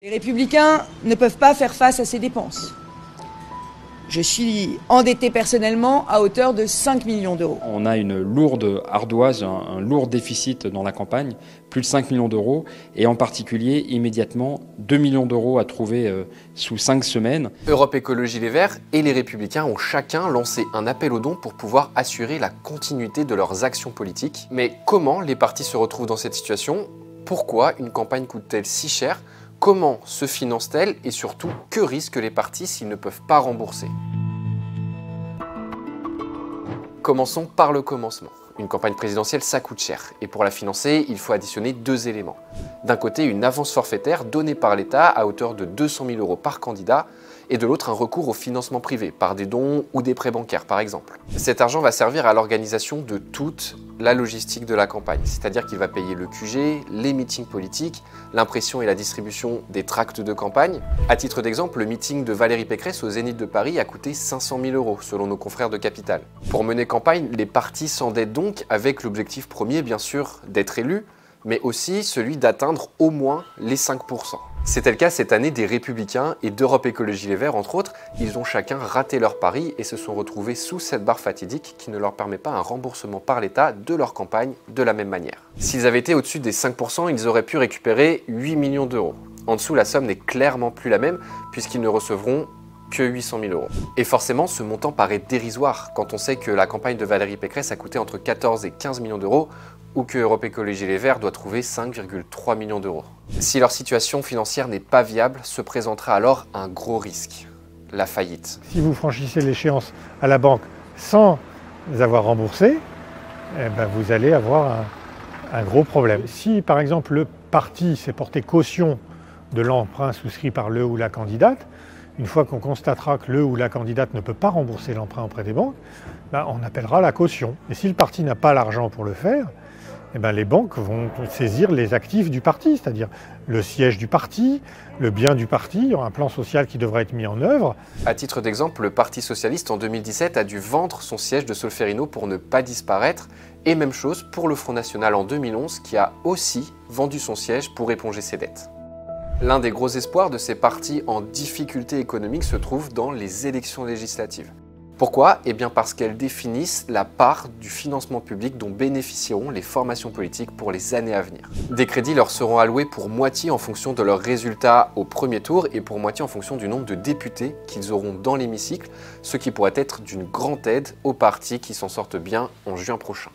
Les Républicains ne peuvent pas faire face à ces dépenses. Je suis endetté personnellement à hauteur de 5 millions d'euros. On a une lourde ardoise, un lourd déficit dans la campagne, plus de 5 millions d'euros, et en particulier, immédiatement, 2 millions d'euros à trouver sous 5 semaines. Europe Écologie Les Verts et les Républicains ont chacun lancé un appel aux dons pour pouvoir assurer la continuité de leurs actions politiques. Mais comment les partis se retrouvent dans cette situation? Pourquoi une campagne coûte-t-elle si cher? Comment se finance-t-elle et surtout, que risquent les partis s'ils ne peuvent pas rembourser? Commençons par le commencement. Une campagne présidentielle, ça coûte cher. Et pour la financer, il faut additionner deux éléments. D'un côté, une avance forfaitaire donnée par l'État à hauteur de 200 000 euros par candidat, et de l'autre, un recours au financement privé, par des dons ou des prêts bancaires, par exemple. Cet argent va servir à l'organisation de toute la logistique de la campagne, c'est-à-dire qu'il va payer le QG, les meetings politiques, l'impression et la distribution des tracts de campagne. À titre d'exemple, le meeting de Valérie Pécresse au Zénith de Paris a coûté 500 000 euros, selon nos confrères de Capital. Pour mener campagne, les partis s'endettent donc avec l'objectif premier, bien sûr, d'être élus, mais aussi celui d'atteindre au moins les 5%. C'était le cas cette année des Républicains et d'Europe Écologie Les Verts, entre autres. Ils ont chacun raté leur pari et se sont retrouvés sous cette barre fatidique qui ne leur permet pas un remboursement par l'État de leur campagne de la même manière. S'ils avaient été au-dessus des 5%, ils auraient pu récupérer 8 millions d'euros. En dessous, la somme n'est clairement plus la même puisqu'ils ne recevront que 800 000 euros. Et forcément, ce montant paraît dérisoire quand on sait que la campagne de Valérie Pécresse a coûté entre 14 et 15 millions d'euros ou que Europe Écologie Les Verts doit trouver 5,3 millions d'euros. Si leur situation financière n'est pas viable, se présentera alors un gros risque, la faillite. Si vous franchissez l'échéance à la banque sans avoir remboursé, vous allez avoir un gros problème. Si par exemple le parti s'est porté caution de l'emprunt souscrit par le ou la candidate, une fois qu'on constatera que le ou la candidate ne peut pas rembourser l'emprunt auprès des banques, on appellera la caution. Et si le parti n'a pas l'argent pour le faire, les banques vont saisir les actifs du parti, c'est-à-dire le siège du parti, le bien du parti, il y aura un plan social qui devra être mis en œuvre. À titre d'exemple, le Parti socialiste en 2017 a dû vendre son siège de Solferino pour ne pas disparaître, et même chose pour le Front National en 2011 qui a aussi vendu son siège pour éponger ses dettes. L'un des gros espoirs de ces partis en difficulté économique se trouve dans les élections législatives. Pourquoi? Eh bien parce qu'elles définissent la part du financement public dont bénéficieront les formations politiques pour les années à venir. Des crédits leur seront alloués pour moitié en fonction de leurs résultats au premier tour et pour moitié en fonction du nombre de députés qu'ils auront dans l'hémicycle, ce qui pourrait être d'une grande aide aux partis qui s'en sortent bien en juin prochain.